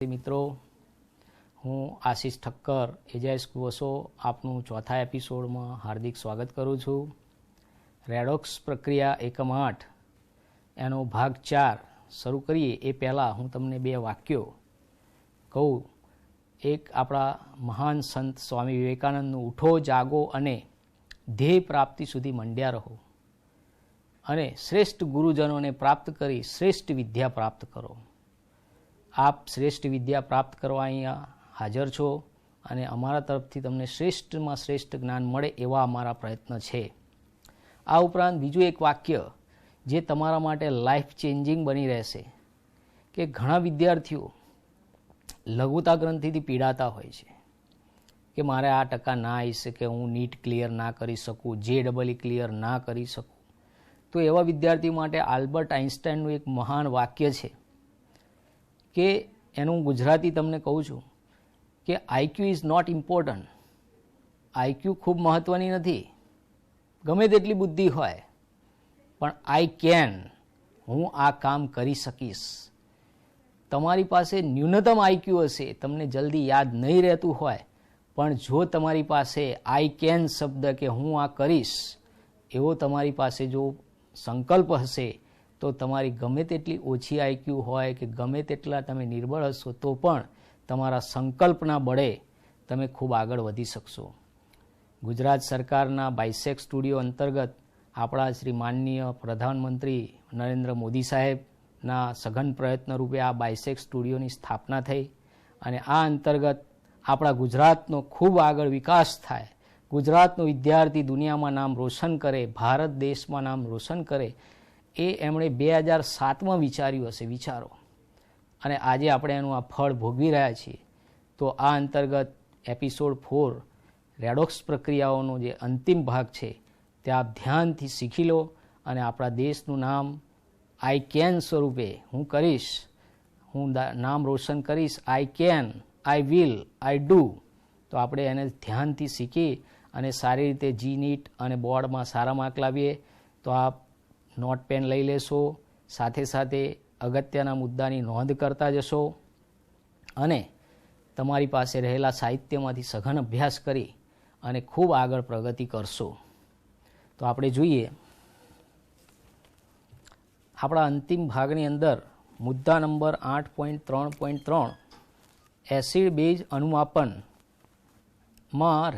મિત્રો, હું આશીષ ઠક્કર એજાઇસ કુવસો આપનું ચોથા એપિસોડમાં હાર્દિક સ્વાગત કરું છું. રેડોક્સ પ્રક્રિયા એકમ 8 એનો ભાગ 4 શરૂ કરીએ એ પહેલાં હું તમને બે વાક્યો કહું. એક આપણા મહાન સંત સ્વામી વિવેકાનંદનું ઉઠો જાગો અને ધ્યેય પ્રાપ્તિ સુધી મંડ્યા રહો અને શ્રેષ્ઠ ગુરુજનોને પ્રાપ્ત કરી શ્રેષ્ઠ વિદ્યા પ્રાપ્ત કરો. આપ શ્રેષ્ઠ વિદ્યા પ્રાપ્ત કરવા અહીંયા હાજર છો અને અમારા તરફથી તમને શ્રેષ્ઠમાં શ્રેષ્ઠ જ્ઞાન મળે એવા અમારા પ્રયત્ન છે. આ ઉપરાંત બીજું એક વાક્ય જે તમારા માટે લાઈફ ચેન્જિંગ બની રહેશે કે ઘણા વિદ્યાર્થીઓ લઘુતા ગ્રંથિથી પીડાતા હોય છે કે મારે આ ટકા ના આવી શકે, હું નીટ ક્લિયર ના કરી શકું, JEE ક્લિયર ના કરી શકું. તો એવા વિદ્યાર્થી માટે આલ્બર્ટ આઇન્સ્ટાઈનનું એક મહાન વાક્ય છે કે એનું ગુજરાતી તમને કહું છું કે IQ is not important. IQ ખૂબ મહત્ત્વની નથી, ગમે તેટલી બુદ્ધિ હોય, પણ આઈ કેન, હું આ કામ કરી શકીશ. તમારી પાસે ન્યૂનતમ IQ હશે, તમને જલ્દી યાદ નહીં રહેતું હોય, પણ જો તમારી પાસે આઈ કેન શબ્દ કે હું આ કરીશ એવો તમારી પાસે જો સંકલ્પ હશે તો તમારી ગમે તેટલી ઓછી IQ હોય કે ગમે તેટલા તમે નિર્બળ હશો તો પણ તમારા સંકલ્પના બળે તમે ખૂબ આગળ વધી શકશો. ગુજરાત સરકારના બાયસેક સ્ટુડિયો અંતર્ગત આપણા શ્રી માનનીય પ્રધાનમંત્રી નરેન્દ્ર મોદી સાહેબના સઘન પ્રયત્ન રૂપે આ બાયસેક સ્ટુડિયોની સ્થાપના થઈ અને આ અંતર્ગત આપણા ગુજરાતનો ખૂબ આગળ વિકાસ થાય, ગુજરાતનો વિદ્યાર્થી દુનિયામાં નામ રોશન કરે, ભારત દેશમાં નામ રોશન કરે, એ એમણે 2007માં વિચાર્યું હશે. વિચારો, અને આજે આપણે એનું આ ફળ ભોગવી રહ્યા છીએ. તો આ અંતર્ગત એપિસોડ 4 રેડોક્સ પ્રક્રિયાઓનો જે અંતિમ ભાગ છે તે આપ ધ્યાનથી શીખી લો અને આપણા દેશનું નામ આઈ કેન સ્વરૂપે હું કરીશ, હું નામ રોશન કરીશ, I can, I will, I do. તો આપણે એને ધ્યાનથી શીખી અને સારી રીતે GNEET અને બોર્ડમાં સારા માર્ક લાવીએ. તો આપ નોટ પેન લઈ લેશો, સાથે સાથે અગત્યના મુદ્દાની નોંધ કરતા જશો અને તમારી પાસે રહેલા સાહિત્યમાંથી સઘન અભ્યાસ કરી અને ખૂબ આગળ પ્રગતિ કરશો. તો આપણે જોઈએ આપણા અંતિમ ભાગની અંદર મુદ્દા નંબર 8.3.3 એસિડ બેઝ અનુમાપનમાં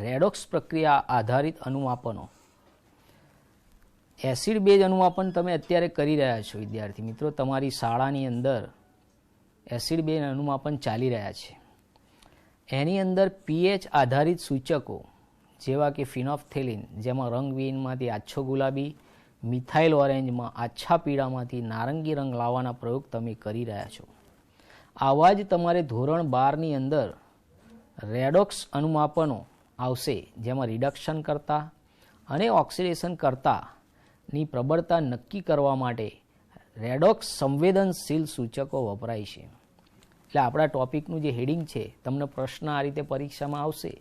રેડોક્સ પ્રક્રિયા આધારિત અનુમાપનો. એસિડ બેઝ અનુમાપન તમે અત્યારે કરી રહ્યા છો વિદ્યાર્થી મિત્રો. તમારી શાળાની અંદર એસિડ બેઝ અનુમાપન ચાલી રહ્યા છે. એની અંદર pH આધારિત સૂચકો જેવા કે ફિનોલ્ફથેલિન, જેમાં રંગવિહીનમાંથી આછો ગુલાબી, મિથાઇલ ઓરેન્જમાં આછા પીળામાંથી નારંગી રંગ લાવવાના પ્રયોગ તમે કરી રહ્યા છો. આવા જ તમારે ધોરણ 12ની અંદર રેડોક્સ અનુમાપનો આવશે, જેમાં રિડક્શન કરતા અને ઓક્સિડેશન કરતા ની પ્રબળતા નક્કી કરવા માટે રેડોક્સ સંવેદનશીલ સૂચકો વપરાય છે. એટલે આપણા ટોપિકનું જે હેડિંગ છે, તમને પ્રશ્ન આ રીતે પરીક્ષામાં આવશે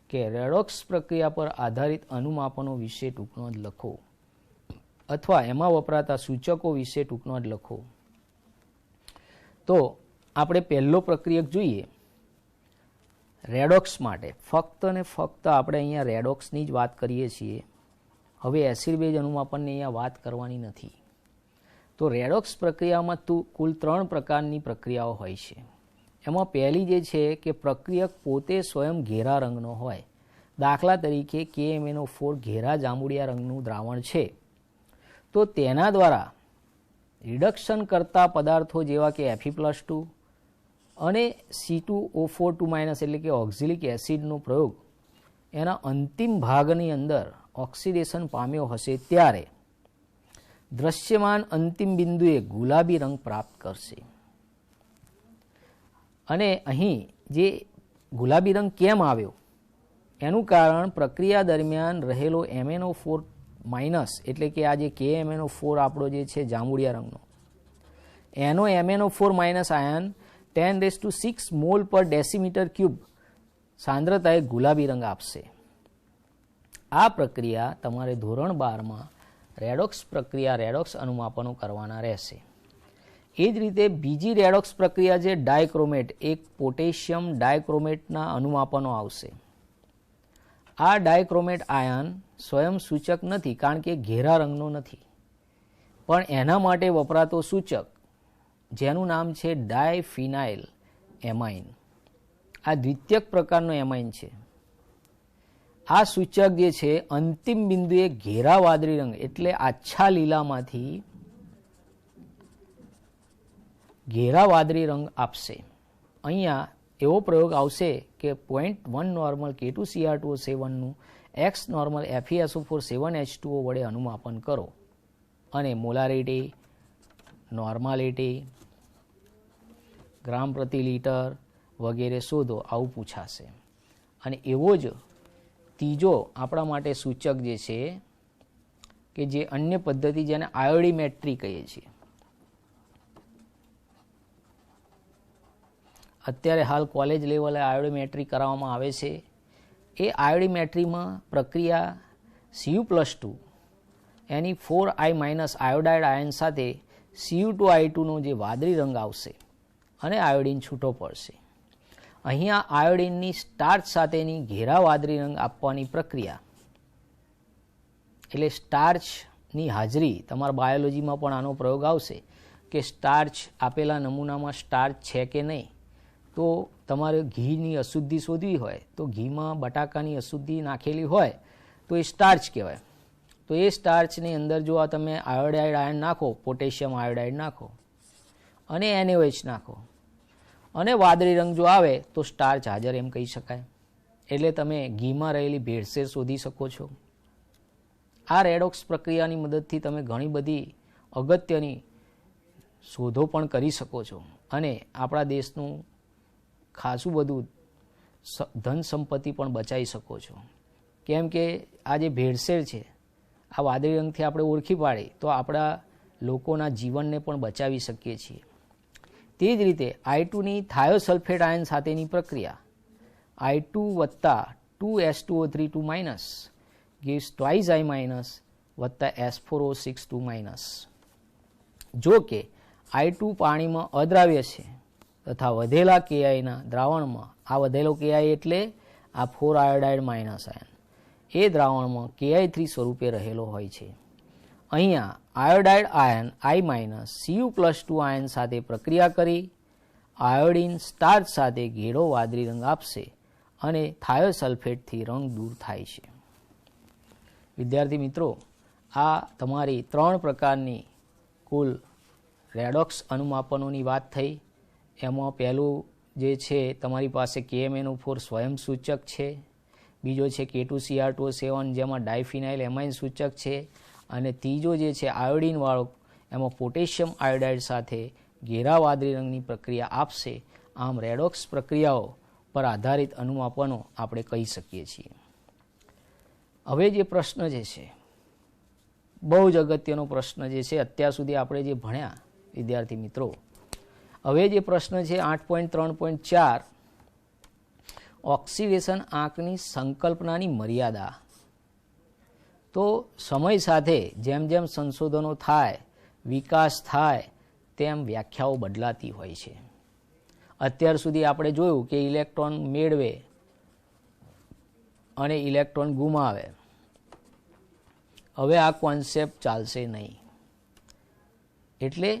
કે રેડોક્સ પ્રક્રિયા પર આધારિત અનુમાપનો વિશે ટૂંકનો જ લખો અથવા એમાં વપરાતા સૂચકો વિશે ટૂંકનો જ લખો. તો આપણે પહેલો પ્રક્રિયક જોઈએ રેડોક્સ માટે. ફક્ત ને ફક્ત આપણે અહીંયા રેડોક્સની જ વાત કરીએ છીએ. હવે એસિડ બેઝ અનુમાપનની અહીંયા વાત કરવાની નથી. તો રેડોક્સ પ્રક્રિયામાં કુલ 3 પ્રકારની પ્રક્રિયાઓ હોય છે. એમાં પહેલી જે છે કે પ્રક્રિયક પોતે સ્વયં ઘેરા રંગનો હોય. દાખલા તરીકે KMnO4 ઘેરા જાંબુડિયા રંગનું દ્રાવણ છે, તો તેના દ્વારા રિડક્શન કરતા પદાર્થો જેવા કે Fe+2 અને C2O4 એટલે કે ઓક્ઝેલિક એસિડનો પ્રયોગ એના અંતિમ ભાગની અંદર ઓક્સિડેશન પામ્યો હશે ત્યારે દ્રશ્યમાન અંતિમ બિંદુએ ગુલાબી રંગ પ્રાપ્ત કરશે. અને અહીં જે ગુલાબી રંગ કેમ આવ્યો એનું કારણ પ્રક્રિયા દરમિયાન રહેલો MnO4 એટલે કે આ જે KMnO4 આપણો જે છે જાંબુડિયા રંગનો, એનો MnO4 આયન 10⁶ મોલ પર ડેસીમીટર ક્યુબ સાંદ્રતાએ ગુલાબી રંગ આપશે. આ પ્રક્રિયા તમારે ધોરણ 12માં રેડોક્સ પ્રક્રિયા રેડોક્સ અનુમાપનો કરવાના રહેશે. એ જ રીતે બીજી રેડોક્સ પ્રક્રિયા છે ડાયક્રોમેટ, એક પોટેશિયમ ડાયક્રોમેટના અનુમાપનો આવશે. આ ડાયક્રોમેટ આયન સ્વયં સૂચક નથી કારણ કે ઘેરા રંગનો નથી, પણ એના માટે વપરાતો સૂચક જેનું નામ છે ડાયફિનાઇલ એમાઇન. આ દ્વિતીયક પ્રકારનો એમાઇન છે. આ સૂચક જે છે અંતિમ બિંદુએ ઘેરા વાદળી રંગ એટલે આછા લીલામાંથી ઘેરા વાદળી રંગ આપશે. અહીંયા એવો પ્રયોગ આવશે કે 0.1 normal K2Cr2O7નું X normal FeSO4 7H2O વડે અનુમાપન કરો અને મોલારિટી, નોર્માલિટી, ગ્રામ પ્રતિ લીટર વગેરે શોધો, આવું પૂછાશે. અને એવો જ ત્રીજો આપણા માટે સૂચક જે છે કે જે અન્ય પદ્ધતિ જેને આયોડીમેટ્રી કહીએ છીએ. અત્યારે હાલ કોલેજ લેવલે આયોડીમેટ્રી કરાવવામાં આવે છે. એ આયોડીમેટ્રીમાં પ્રક્રિયા Cu+2 એની 4I- આયોડાઇડ આયન સાથે Cu2I2નો જે વાદળી રંગ આવશે અને આયોડીન છૂટો પડશે. અહીંયા આયોડીનની સ્ટાર્ચ સાથેની ઘેરા વાદળી રંગ આપવાની પ્રક્રિયા એટલે સ્ટાર્ચની હાજરી, તમારા બાયોલોજીમાં પણ આનો પ્રયોગ આવશે કે સ્ટાર્ચ આપેલા નમૂનામાં સ્ટાર્ચ છે કે નહીં. તો તમારે ઘીની અશુદ્ધિ શોધવી હોય તો ઘીમાં બટાકાની અશુદ્ધિ નાખેલી હોય તો એ સ્ટાર્ચ કહેવાય. તો એ સ્ટાર્ચની અંદર જો આ તમે આયોડાઇડ આયન નાખો, પોટેશિયમ આયોડાઇડ નાખો અને NaOH નાખો અને વાદળી રંગ જો આવે તો સ્ટાર્ચ હાજર એમ કહી શકાય. એટલે તમે ઘીમાં રહેલી ભેળસેળ શોધી શકો છો. આ રેડોક્સ પ્રક્રિયાની મદદથી તમે ઘણી બધી અગત્યની શોધો પણ કરી શકો છો અને આપણા દેશનું ખાસું બધું ધન સંપત્તિ પણ બચાવી શકો છો. કેમ કે આ જે ભેળસેળ છે આ વાદળી રંગથી આપણે ઓળખી પાડી તો આપણા લોકોના જીવનને પણ બચાવી શકીએ છીએ. તે જ રીતે I2ની થાયોસલ્ફેટ આયન સાથેની પ્રક્રિયા I2 + 2S2O3 gives twice I- + S4O6 - જો કે I2 પાણીમાં અદ્રાવ્ય છે તથા વધેલા KIના દ્રાવણમાં, આ વધેલો KI એટલે આ 4 આયોડાઇડ માઇનસ આયન, એ દ્રાવણમાં KI3 સ્વરૂપે રહેલો હોય છે. અહીંયા iodide ion I- Cu+2 ion સાથે પ્રક્રિયા કરી આયોડીન સ્ટાર્ચ સાથે ઘેરો વાદળી રંગ આપશે અને થાયોસલ્ફેટથી રંગ દૂર થાય છે. વિદ્યાર્થી મિત્રો, આ તમારી 3 પ્રકારની કુલ રેડોક્સ અનુમાપનોની વાત થઈ. એમાં પહેલું જે છે તમારી પાસે KMnO4 સ્વયં સૂચક છે, બીજો છે K2Cr2O7 જેમાં ડાયફિનાઇલ એમાઇન સૂચક છે, અને ત્રીજો જે છે આયોડીનવાળો એમાં પોટેશિયમ આયોડાઇડ સાથે ઘેરા વાદળી રંગની પ્રક્રિયા આપશે. આમ રેડોક્સ પ્રક્રિયાઓ પર આધારિત અનુમાપનો આપણે કહી શકીએ છીએ. હવે જે પ્રશ્ન જે છે બહુ જ અગત્યનો પ્રશ્ન જે છે અત્યાર સુધી આપણે જે ભણ્યા વિદ્યાર્થી મિત્રો, હવે જે પ્રશ્ન છે 8.3.4 ઓક્સિડેશન આંકની સંકલ્પનાની મર્યાદા. તો સમય સાથે જેમ જેમ સંશોધનો થાય, વિકાસ થાય, તેમ વ્યાખ્યાઓ બદલાતી હોય છે. અત્યાર સુધી આપણે જોયું કે ઇલેક્ટ્રોન મેળવે અને ઇલેક્ટ્રોન ગુમાવે. હવે આ કોન્સેપ્ટ ચાલશે નહીં. એટલે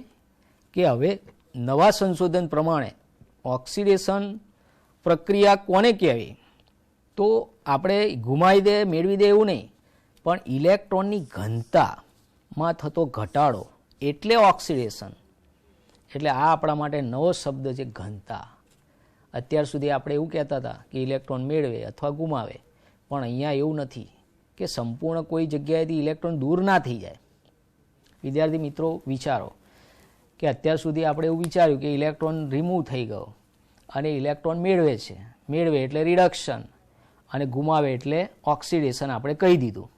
કે હવે નવા સંશોધન પ્રમાણે ઓક્સિડેશન પ્રક્રિયા કોને કહેવી? તો આપણે ગુમાવી દે, મેળવી દે એવું નહીં, પણ ઇલેક્ટ્રોનની ઘનતામાં થતો ઘટાડો એટલે ઓક્સિડેશન. એટલે આ આપણા માટે નવો શબ્દ છે, ઘનતા. અત્યાર સુધી આપણે એવું કહેતા હતા કે ઇલેક્ટ્રોન મેળવે અથવા ગુમાવે, પણ અહીંયા એવું નથી કે સંપૂર્ણ કોઈ જગ્યાએથી ઇલેક્ટ્રોન દૂર ના થઈ જાય. વિદ્યાર્થી મિત્રો વિચારો કે અત્યાર સુધી આપણે એવું વિચાર્યું કે ઇલેક્ટ્રોન રિમૂવ થઈ ગયો અને ઇલેક્ટ્રોન મેળવે છે, મેળવે એટલે રિડક્શન અને ગુમાવે એટલે ઓક્સિડેશન આપણે કહી દીધું.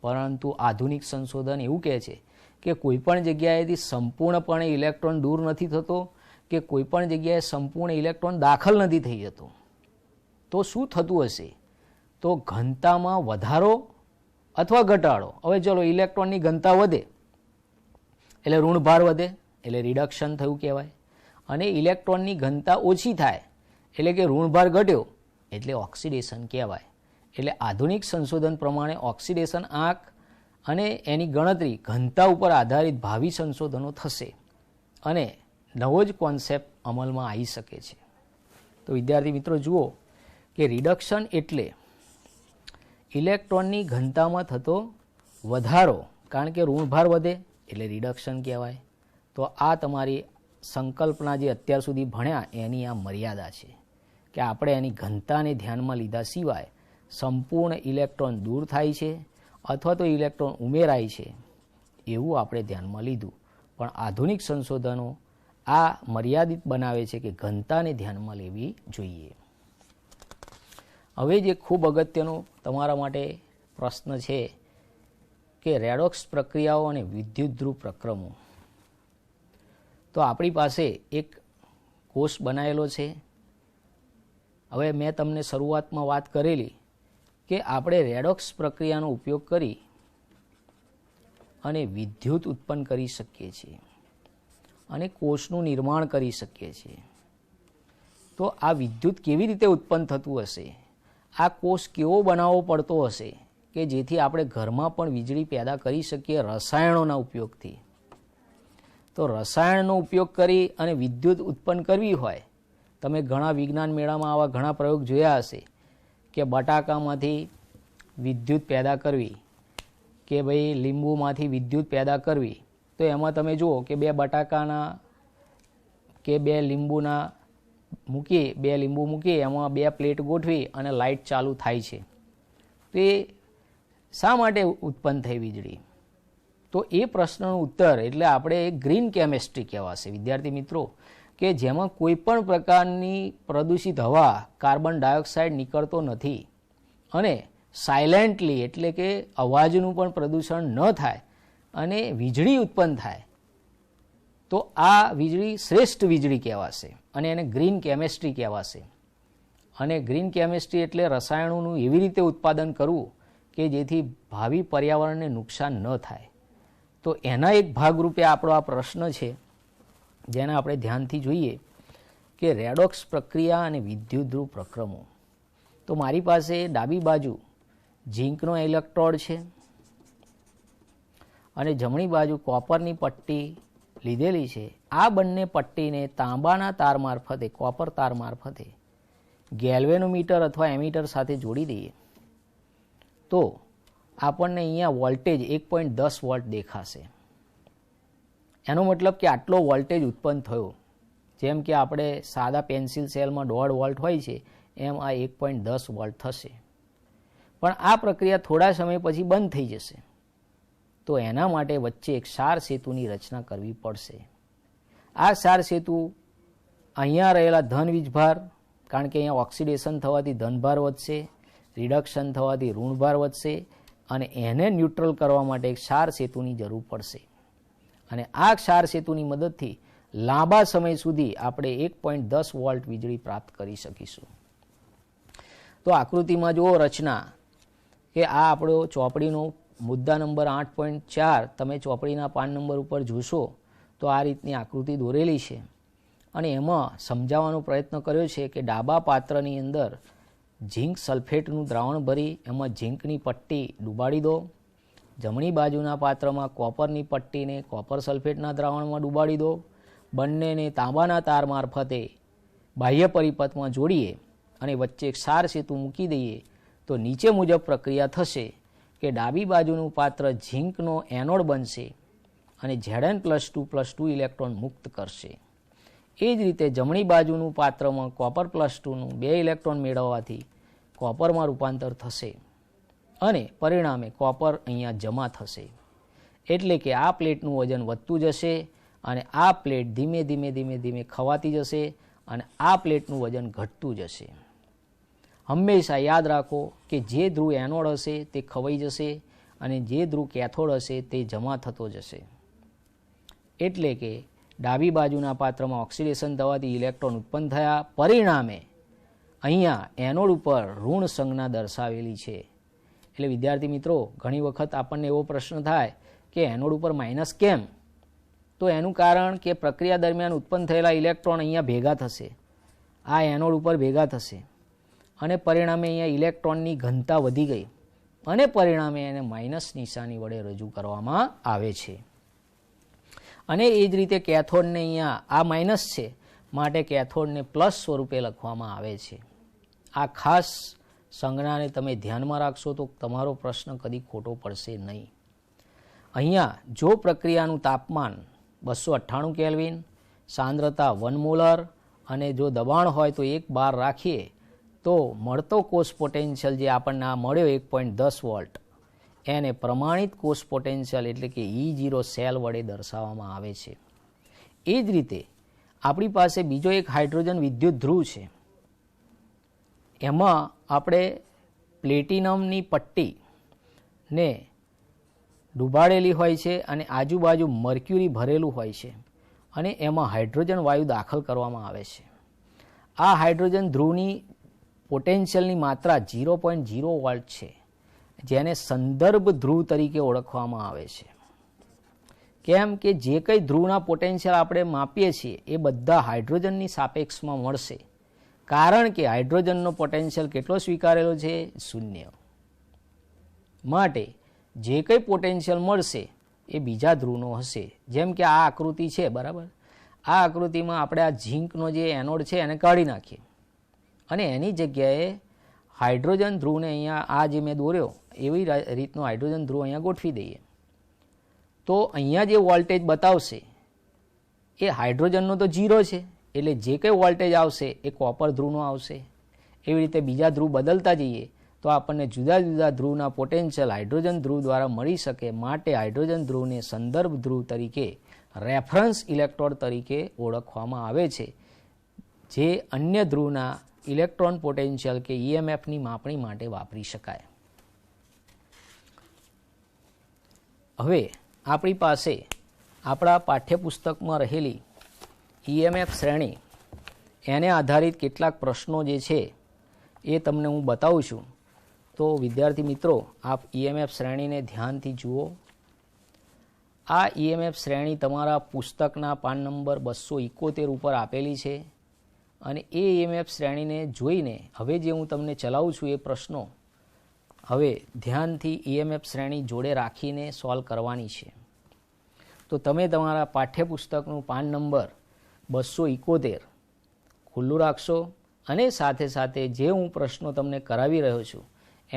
પરંતુ આધુનિક સંશોધન એવું કહે છે કે કોઈપણ જગ્યાએથી સંપૂર્ણપણે ઇલેક્ટ્રોન દૂર નથી થતો કે કોઈપણ જગ્યાએ સંપૂર્ણ ઇલેક્ટ્રોન દાખલ નથી થઈ જતો. તો શું થતું હશે? તો ઘનતામાં વધારો અથવા ઘટાડો. હવે ચલો ઇલેક્ટ્રોનની ઘનતા વધે એટલે ઋણભાર વધે, એટલે રિડક્શન થયું કહેવાય, અને ઇલેક્ટ્રોનની ઘનતા ઓછી થાય એટલે કે ઋણભાર ઘટ્યો એટલે ઓક્સિડેશન કહેવાય. એટલે આધુનિક સંશોધન પ્રમાણે ઓક્સિડેશન આંક અને એની ગણતરી ઘનતા ઉપર આધારિત ભાવિ સંશોધનો થશે અને નવો જ કોન્સેપ્ટ અમલમાં આવી શકે છે. તો વિદ્યાર્થી મિત્રો જુઓ કે રિડક્શન એટલે ઇલેક્ટ્રોનની ઘનતામાં થતો વધારો, કારણ કે ઋણભાર વધે એટલે રિડક્શન કહેવાય. તો આ તમારી સંકલ્પના જે અત્યાર સુધી ભણ્યા એની આ મર્યાદા છે કે આપણે એની ઘનતાને ધ્યાનમાં લીધા સિવાય સંપૂર્ણ ઇલેક્ટ્રોન દૂર થાય છે અથવા તો ઇલેક્ટ્રોન ઉમેરાય છે એવું આપણે ધ્યાનમાં લીધું. પણ આધુનિક સંશોધનો આ મર્યાદિત બનાવે છે કે ઘનતાને ધ્યાનમાં લેવી જોઈએ. હવે જે ખૂબ અગત્યનો તમારા માટે પ્રશ્ન છે કે રેડોક્સ પ્રક્રિયાઓ અને વિદ્યુત ધ્રુવ પ્રક્રમો. તો આપણી પાસે એક કોષ બનાવેલો છે. હવે મેં તમને શરૂઆતમાં વાત કરેલી કે આપણે રેડોક્સ પ્રક્રિયાનો ઉપયોગ કરી અને વિદ્યુત ઉત્પન્ન કરી શકીએ છીએ અને કોષનું નિર્માણ કરી શકીએ છીએ. તો આ વિદ્યુત કેવી રીતે ઉત્પન્ન થતું હશે, આ કોષ કેવો બનાવવો પડતો હશે કે જેથી આપણે ઘરમાં પણ વીજળી પેદા કરી શકીએ રસાયણોના ઉપયોગથી. તો રસાયણનો ઉપયોગ કરી અને વિદ્યુત ઉત્પન્ન કરવી હોય, તમે ઘણા વિજ્ઞાન મેળામાં આવા ઘણા પ્રયોગ જોયા હશે કે બટાકામાંથી વિદ્યુત પેદા કરવી કે ભાઈ લીંબુમાંથી વિદ્યુત પેદા કરવી. તો એમાં તમે જુઓ કે બે બટાકાના કે બે લીંબુ મૂકી એમાં બે પ્લેટ ગોઠવી અને લાઇટ ચાલુ થાય છે. તો એ શા માટે ઉત્પન્ન થઈ વીજળી? તો એ પ્રશ્નનો ઉત્તર એટલે આપણે ગ્રીન કેમેસ્ટ્રી કહેવાશે વિદ્યાર્થી મિત્રો, કે જેમાં કોઈ પણ પ્રકારની પ્રદૂષિત હવા કાર્બન ડાયોક્સાઇડ નીકળતો નથી અને સાયલેન્ટલી એટલે કે અવાજનું પણ પ્રદૂષણ ન થાય અને વીજળી ઉત્પન્ન થાય. તો આ વીજળી શ્રેષ્ઠ વીજળી કહેવાશે અને એને ગ્રીન કેમેસ્ટ્રી કહેવાશે. અને ગ્રીન કેમેસ્ટ્રી એટલે રસાયણોનું એવી રીતે ઉત્પાદન કરવું કે જેથી ભાવિ પર્યાવરણને નુકસાન ન થાય. તો એના એક ભાગરૂપે આપણો આ પ્રશ્ન છે જેને આપણે ધ્યાનથી જોઈએ કે રેડોક્સ પ્રક્રિયા અને વિદ્યુત ધ્રુવ પ્રક્રમો. તો મારી પાસે ડાબી બાજુ ઝીંકનો ઇલેક્ટ્રોડ છે અને જમણી બાજુ કોપરની પટ્ટી લીધેલી છે. આ બંને પટ્ટીને તાંબાના તાર મારફતે, કોપર તાર મારફતે ગેલ્વેનોમીટર અથવા એમીટર સાથે જોડી દઈએ તો આપણને અહીંયા વોલ્ટેજ 1.10 વોલ્ટ દેખાશે. એનો મતલબ કે આટલો વોલ્ટેજ ઉત્પન્ન થયો. જેમ કે આપણે સાદા પેન્સિલ સેલમાં 1.5 વોલ્ટ હોય છે એમ આ 1.10 વોલ્ટ થશે. પણ આ પ્રક્રિયા થોડા સમય પછી બંધ થઈ જશે. તો એના માટે વચ્ચે એક ક્ષાર સેતુની રચના કરવી પડશે. આ ક્ષાર સેતુ અહીંયા રહેલા ધન વીજભાર, કારણ કે અહીંયા ઓક્સિડેશન થવાથી ધનભાર વધશે, રિડક્શન થવાથી ઋણભાર વધશે અને એને ન્યુટ્રલ કરવા માટે એક ક્ષાર સેતુની જરૂર પડશે. અને આ ક્ષાર સેતુની મદદથી લાંબા સમય સુધી આપણે 1.10 વોલ્ટ વીજળી પ્રાપ્ત કરી શકીશું. તો આકૃતિમાં જુઓ રચના કે આ આપણો ચોપડીનો મુદ્દા નંબર 8.4 તમે ચોપડીના પાન નંબર ઉપર જોશો તો આ રીતની આકૃતિ દોરેલી છે અને એમાં સમજાવવાનો પ્રયત્ન કર્યો છે કે ડાબા પાત્રની અંદર ઝીંક સલ્ફેટનું દ્રાવણ ભરી એમાં ઝીંકની પટ્ટી ડૂબાડી દો. જમણી બાજુના પાત્રમાં કોપરની પટ્ટીને કોપર સલ્ફેટના દ્રાવણમાં ડૂબાડી દો. બંનેને તાંબાના તાર મારફતે બાહ્ય પરિપથમાં જોડીએ અને વચ્ચે એક ક્ષાર સેતુ મૂકી દઈએ તો નીચે મુજબ પ્રક્રિયા થશે કે ડાબી બાજુનું પાત્ર ઝીંકનો એનોડ બનશે અને Zn+2+2 ઇલેક્ટ્રોન મુક્ત કરશે. એ જ રીતે જમણી બાજુનું પાત્રમાં કોપર +2નું 2 ઇલેક્ટ્રોન મેળવવાથી કોપરમાં રૂપાંતર થશે અને પરિણામે કોપર અહીંયા જમા થશે. એટલે કે આ પ્લેટનું વજન વધતું જશે અને આ પ્લેટ ધીમે ધીમે ખવાતી જશે અને આ પ્લેટનું વજન ઘટતું જશે. હંમેશા યાદ રાખો કે જે ધ્રુવ એનોડ હશે તે ખવાઈ જશે અને જે ધ્રુવ કેથોડ હશે તે જમા થતો જશે. એટલે કે ડાબી બાજુના પાત્રમાં ઓક્સિડેશન થવાથી ઇલેક્ટ્રોન ઉત્પન્ન થયા, પરિણામે અહીંયા એનોડ ઉપર ઋણ સંજ્ઞા દર્શાવેલી છે. એટલે વિદ્યાર્થી મિત્રો ઘણી વખત આપણને એવો પ્રશ્ન થાય કે એનોડ ઉપર માઇનસ કેમ? તો તો એનું કારણ કે પ્રક્રિયા દરમિયાન ઉત્પન્ન થયેલા ઇલેક્ટ્રોન અહીંયા ભેગા થશે, આ એનોડ ઉપર ભેગા થશે અને પરિણામે અહીંયા ઇલેક્ટ્રોનની ઘનતા વધી ગઈ અને પરિણામે એને માઇનસ નિશાની વડે રજૂ કરવામાં આવે છે. અને એ જ રીતે કેથોડને અહીંયા આ માઇનસ છે માટે કેથોડને પ્લસ સ્વરૂપે લખવામાં આવે છે. આ ખાસ સંજ્ઞાને તમે ધ્યાનમાં રાખશો તો તમારો પ્રશ્ન કદી ખોટો પડશે નહીં. અહીંયા જો પ્રક્રિયાનું તાપમાન 298 કેલ્વિન, સાંદ્રતા 1 મોલર અને જો દબાણ હોય તો 1 બાર રાખીએ તો મળતો કોષ પોટેન્શિયલ જે આપણને આ મળ્યો 1.10 વોલ્ટ એને પ્રમાણિત કોષ પોટેન્શિયલ એટલે કે E0 સેલ વડે દર્શાવવામાં આવે છે. એ જ રીતે આપણી પાસે બીજો એક હાઇડ્રોજન વિદ્યુત ધ્રુવ છે. એમાં આપણે પ્લેટિનમની પટ્ટીને ડૂબાડેલી હોય છે અને આજુબાજુ મર્ક્યુરી ભરેલું હોય છે અને એમાં હાઇડ્રોજન વાયુ દાખલ કરવામાં આવે છે. આ હાઇડ્રોજન ધ્રુવની પોટેન્શિયલની માત્રા 0.0 વોલ્ટ છે, જેને સંદર્ભ ધ્રુવ તરીકે ઓળખવામાં આવે છે. કેમ કે જે કંઈ ધ્રુવના પોટેન્શિયલ આપણે માપીએ છીએ એ બધા હાઇડ્રોજનની સાપેક્ષમાં મળશે, કારણ કે હાઇડ્રોજનનો પોટેન્શિયલ કેટલો સ્વીકારેલો છે? 0. માટે જે કંઈ પોટેન્શિયલ મળશે એ બીજા ધ્રુવનો હશે. જેમ કે આ આકૃતિ છે, બરાબર. આ આકૃતિમાં આપણે આ ઝીંકનો જે એનોડ છે એને કાઢી નાખીએ અને એની જગ્યાએ હાઇડ્રોજન ધ્રુવને અહીંયા આ જે મેં દોર્યો એવી રીતનો હાઇડ્રોજન ધ્રુવ અહીંયા ગોઠવી દઈએ તો અહીંયા જે વોલ્ટેજ બતાવશે એ હાઇડ્રોજનનો તો 0 છે, એટલે જે કંઈ વોલ્ટેજ આવશે એ કોપર ધ્રુવનો આવશે. એવી રીતે બીજા ધ્રુવ બદલતા જઈએ તો આપણને જુદા જુદા ધ્રુવના પોટેન્શિયલ હાઇડ્રોજન ધ્રુવ દ્વારા મળી શકે. માટે હાઇડ્રોજન ધ્રુવને સંદર્ભ ધ્રુવ તરીકે, રેફરન્સ ઇલેક્ટ્રોડ તરીકે ઓળખવામાં આવે છે, જે અન્ય ધ્રુવના ઇલેક્ટ્રોન પોટેન્શિયલ કે EMFની માપણી માટે વાપરી શકાય. હવે આપણી પાસે આપણા પાઠ્યપુસ્તકમાં રહેલી EMF શ્રેણી એને આધારિત કેટલાક પ્રશ્નો જે છે એ તમને હું બતાવું છું. તો વિદ્યાર્થી મિત્રો, આપ EMF શ્રેણીને ધ્યાનથી જુઓ. આ EMF શ્રેણી તમારા પુસ્તકના પાન નંબર 271 ઉપર આપેલી છે અને એ EMF શ્રેણીને જોઈને હવે જે હું તમને ચલાવું છું એ પ્રશ્નો હવે ધ્યાનથી EMF શ્રેણી જોડે રાખીને સોલ્વ કરવાની છે. તો તમે તમારા પાઠ્યપુસ્તકનું પાન નંબર 271 ખુલ્લું રાખશો અને સાથે સાથે જે હું પ્રશ્નો તમને કરાવી રહ્યો છું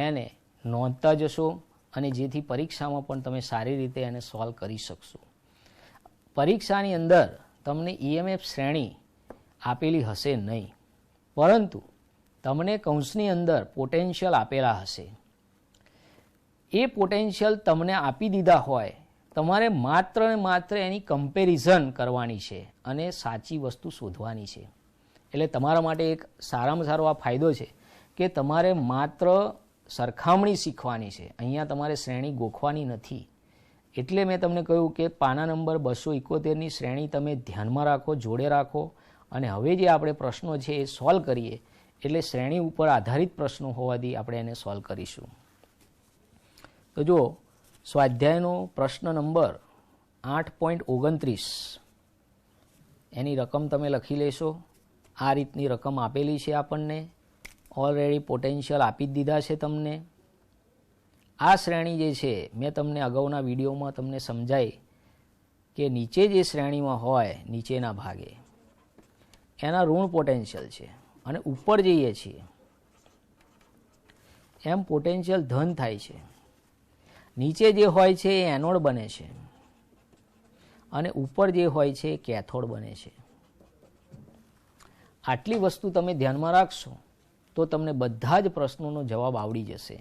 એને નોંધતા જશો અને જેથી પરીક્ષામાં પણ તમે સારી રીતે એને સોલ્વ કરી શકશો. પરીક્ષાની અંદર તમને EMF શ્રેણી આપેલી હશે નહીં, પરંતુ તમને કૌંસની અંદર પોટેન્શિયલ આપેલા હશે. એ પોટેન્શિયલ તમને આપી દીધા હોય, તમારે માત્ર ને માત્ર એની કમ્પેરિઝન કરવાની છે અને સાચી વસ્તુ શોધવાની છે. એટલે તમારા માટે એક સારામાં સારો આ ફાયદો છે કે તમારે માત્ર સરખામણી શીખવાની છે, અહીંયા તમારે શ્રેણી ગોખવાની નથી. એટલે મેં તમને કહ્યું કે પાના નંબર 271ની શ્રેણી તમે ધ્યાનમાં રાખો, જોડે રાખો અને હવે જે આપણે પ્રશ્નો છે એ સોલ્વ કરીએ. એટલે શ્રેણી ઉપર આધારિત પ્રશ્નો હોવાથી આપણે એને સોલ્વ કરીશું. તો જો સ્વાધ્યાયનો પ્રશ્ન નંબર 8.29 એની રકમ તમે લખી લેશો. આ રીતની રકમ આપેલી છે આપણને, ઓલરેડી પોટેન્શિયલ આપી જ દીધા છે તમને. આ શ્રેણી જે છે મેં તમને અગાઉના વિડીયોમાં તમને સમજાઈ કે નીચે જે શ્રેણીમાં હોય નીચેના ભાગે એના ઋણ પોટેન્શિયલ છે અને ઉપર જઈએ છીએ એમ પોટેન્શિયલ ધન થાય છે. નીચે જે હોય છે એ એનોડ બને છે અને ઉપર જે હોય છે એ કેથોડ બને છે. આટલી વસ્તુ તમે ધ્યાનમાં રાખશો તો તમને બધા જ પ્રશ્નોનો જવાબ આવડી જશે.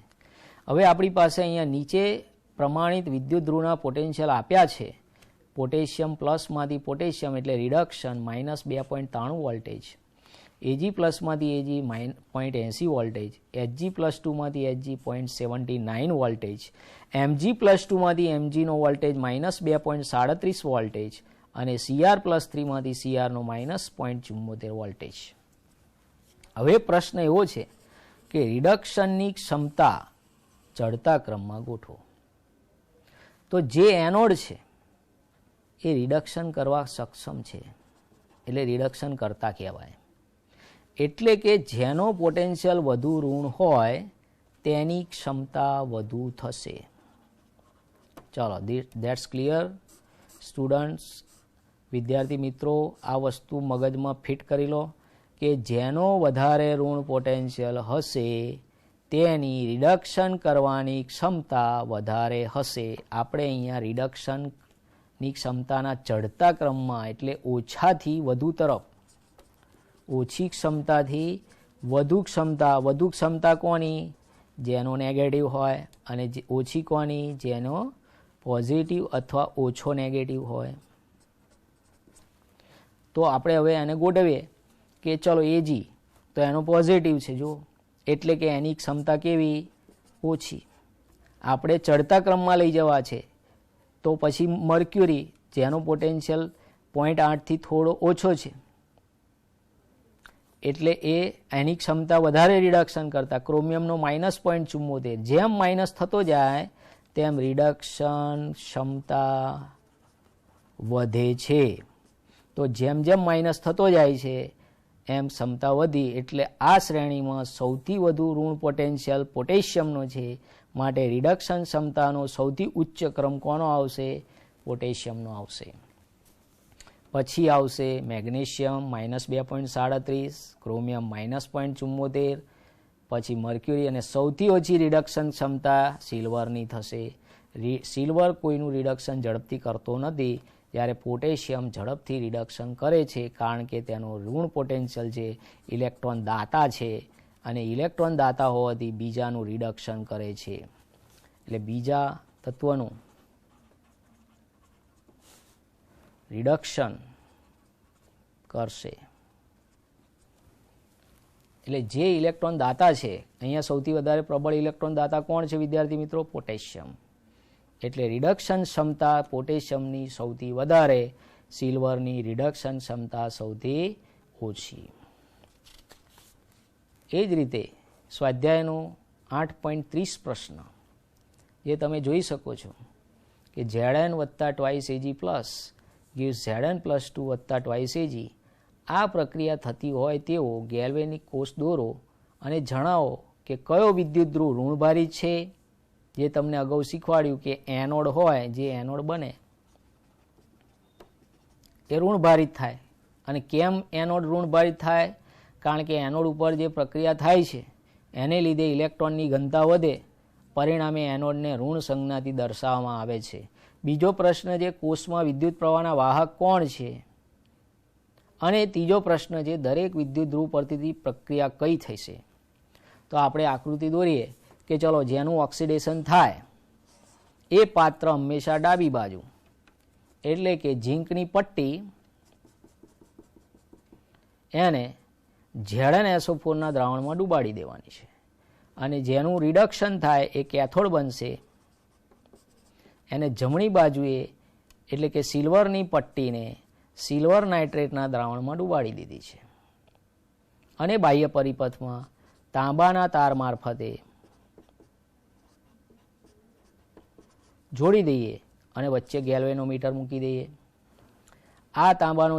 હવે આપણી પાસે અહીંયા નીચે પ્રમાણિત વિદ્યુત ધ્રુવના પોટેન્શિયલ આપ્યા છે. પોટેશિયમ પ્લસમાંથી પોટેશિયમ એટલે રિડક્શન -2.93 વોલ્ટેજ, Ag પ્લસમાંથી Ag -0.80 વોલ્ટેજ, Hg+2માંથી Hg 0.79 વોલ્ટેજ, Mg+2માંથી Mgનો વોલ્ટેજ -2.37 વોલ્ટેજ અને Cr+3માંથી Crનો -0.74 વોલ્ટેજ. હવે પ્રશ્ન એવો છે કે રિડક્શનની ક્ષમતા ચડતા ક્રમમાં ગોઠવો. તો જે એનોડ છે એ રિડક્શન કરવા સક્ષમ છે, એટલે રિડક્શન કરતા કહેવાય. એટલે કે જેનો પોટેન્શિયલ વધુ ઋણ હોય તેની ક્ષમતા વધુ થશે. ચાલો, ધેટ્સ ક્લિયર સ્ટુડન્ટ્સ. વિદ્યાર્થી મિત્રો, આ વસ્તુ મગજમાં ફિટ કરી લો કે જેનો વધારે ઋણ પોટેન્શિયલ હશે તેની રિડક્શન કરવાની ક્ષમતા વધારે હશે. આપણે અહીંયા રિડક્શનની ક્ષમતાના ચડતા ક્રમમાં, એટલે ઓછાથી વધુ તરફ, ઓછી ક્ષમતાથી વધુ ક્ષમતા કોની? જેનો નેગેટિવ હોય, અને ઓછી કોની? જેનો પોઝિટિવ અથવા ઓછો નેગેટિવ હોય. તો આપણે હવે એને ગોઠવીએ કે ચલો એજી તો એનો પોઝિટિવ છે, જો, એટલે કે એની ક્ષમતા કેવી? ઓછી. આપણે ચડતા ક્રમમાં લઈ જવા છે, તો પછી મર્ક્યુરી, જેનો પોટેન્શિયલ 0.8થી થોડો ઓછો છે, એટલે એની ક્ષમતા વધારે રિડક્શન કરતા. ક્રોમિયમનો -0.74, જેમ માઇનસ થતો જાય તેમ રિડક્શન ક્ષમતા વધે છે. તો જેમ જેમ માઇનસ થતો જાય છે એમ ક્ષમતા વધી, એટલે આ શ્રેણીમાં સૌથી વધુ ઋણ પોટેન્શિયલ પોટેશિયમનો છે, માટે રિડક્શન ક્ષમતાનો સૌથી ઉચ્ચ ક્રમ કોનો આવશે? પોટેશિયમનો આવશે. પછી આવશે મેગ્નેશિયમ -2.37, ક્રોમિયમ -0.74, પછી મર્ક્યુરી, અને સૌથી ઓછી રિડક્શન ક્ષમતા સિલ્વરની થશે. સિલ્વર કોઈનું રિડક્શન ઝડપથી કરતો નથી, જ્યારે પોટેશિયમ ઝડપથી રિડક્શન કરે છે, કારણ કે તેનો ઋણ પોટેન્શિયલ છે, ઇલેક્ટ્રોન દાતા છે, અને ઇલેક્ટ્રોન દાતા હોવાથી બીજાનું રિડક્શન કરે છે, એટલે બીજા તત્વનું રિડક્શન કરશે. એટલે જે ઇલેક્ટ્રોન દાતા છે, અહીંયા સૌથી વધારે પ્રબળ ઇલેક્ટ્રોન દાતા કોણ છે વિદ્યાર્થી મિત્રો? પોટેશિયમ. એટલે રિડક્શન ક્ષમતા પોટેશિયમની સૌથી વધારે, સિલ્વરની રિડક્શન ક્ષમતા સૌથી ઓછી. એ જ રીતે સ્વાધ્યાયનો 8.30 પ્રશ્ન જે તમે જોઈ શકો છો કે Zn વત્તા twice Ag plus gives Zn plus 2 વત્તા ટ્વાઇસ Ag. આ પ્રક્રિયા થતી હોય તેવો ગેલ્વેનિક કોષ દોરો અને જણાવો કે કયો વિદ્યુત ધ્રુવ ઋણભારિત છે. જે તમને અગાઉ શીખવાડ્યું કે એનોડ હોય, જે એનોડ બને એ ઋણભારિત થાય. અને કેમ એનોડ ઋણભારિત થાય? કારણ કે એનોડ ઉપર જે પ્રક્રિયા થાય છે એને લીધે ઇલેક્ટ્રોનની ઘનતા વધે, પરિણામે એનોડને ઋણ સંજ્ઞાથી દર્શાવવામાં આવે છે. બીજો પ્રશ્ન છે કોષમાં વિદ્યુત પ્રવાહના વાહક કોણ છે? અને ત્રીજો પ્રશ્ન છે દરેક વિદ્યુત ધ્રુવ પરથી પ્રક્રિયા કઈ થશે? તો આપણે આકૃતિ દોરીએ કે ચલો, જેનું ઓક્સિડેશન થાય એ પાત્ર હંમેશા ડાબી બાજુ, એટલે કે ઝીંકની પટ્ટી એને ZnSO4ના દ્રાવણમાં ડૂબાડી દેવાની છે. અને જેનું રિડક્શન થાય એ કેથોડ બનશે, એને જમણી બાજુએ, એટલે કે સિલ્વરની પટ્ટીને સિલ્વર નાઇટ્રેટના દ્રાવણમાં ડૂબાડી દીધી છે. અને બાહ્ય પરિપથમાં તાંબાના તાર મારફતે જોડી દઈએ અને વચ્ચે ગેલ્વેનોમીટર મૂકી દઈએ. આ તાંબાનો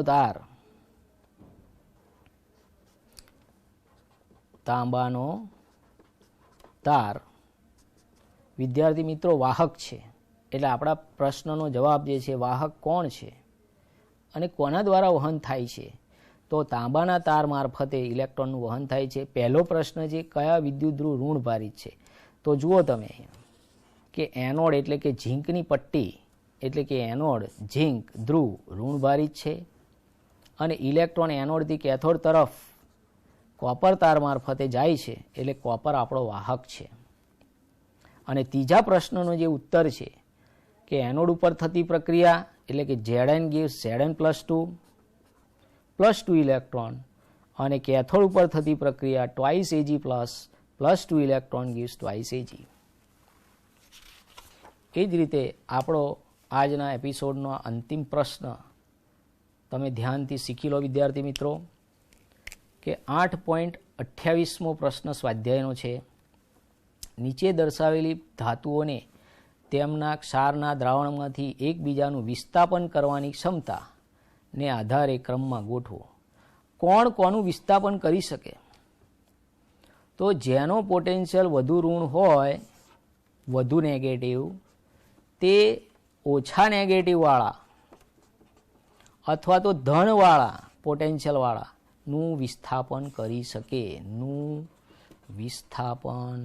તાર વિદ્યાર્થી મિત્રો વાહક છે. એટલે આપણા પ્રશ્નનો જવાબ જે છે વાહક કોણ છે અને કોના દ્વારા વહન થાય છે? તો તાંબાના તાર મારફતે ઇલેક્ટ્રોનનું વહન થાય છે. પહેલો પ્રશ્ન છે કયા વિદ્યુત ધ્રુવ ઋણભારિત છે? તો જુઓ તમે કે એનોડ એટલે કે ઝીંકની પટ્ટી, એટલે કે એનોડ ઝીંક ધ્રુવ ઋણભારિત છે, અને ઇલેક્ટ્રોન એનોડથી કેથોડ તરફ કોપર તાર મારફતે જાય છે, એટલે કોપર આપણો વાહક છે. અને ત્રીજા પ્રશ્નનો જે ઉત્તર છે કે એનોડ ઉપર થતી પ્રક્રિયા, એટલે કે Zn gives Zn plus 2 electron, અને કેથોડ ઉપર થતી પ્રક્રિયા twice Ag plus 2 electron gives twice Ag. એ જ રીતે આપણો આજના એપિસોડનો અંતિમ પ્રશ્ન તમે ધ્યાનથી શીખી લો વિદ્યાર્થી મિત્રો, કે 8.28મો પ્રશ્ન સ્વાધ્યાયનો છે. નીચે દર્શાવેલી ધાતુઓને તેમના ક્ષારના દ્રાવણમાંથી એકબીજાનું વિસ્થાપન કરવાની ક્ષમતાને આધારે ક્રમમાં ગોઠવો. કોણ કોનું વિસ્થાપન કરી શકે? તો જેનો પોટેન્શિયલ વધુ ઋણ હોય, વધુ નેગેટિવ, તે ઓછા નેગેટિવવાળા અથવા તો ધનવાળા પોટેન્શિયલવાળાનું વિસ્થાપન કરી શકે, નું વિસ્થાપન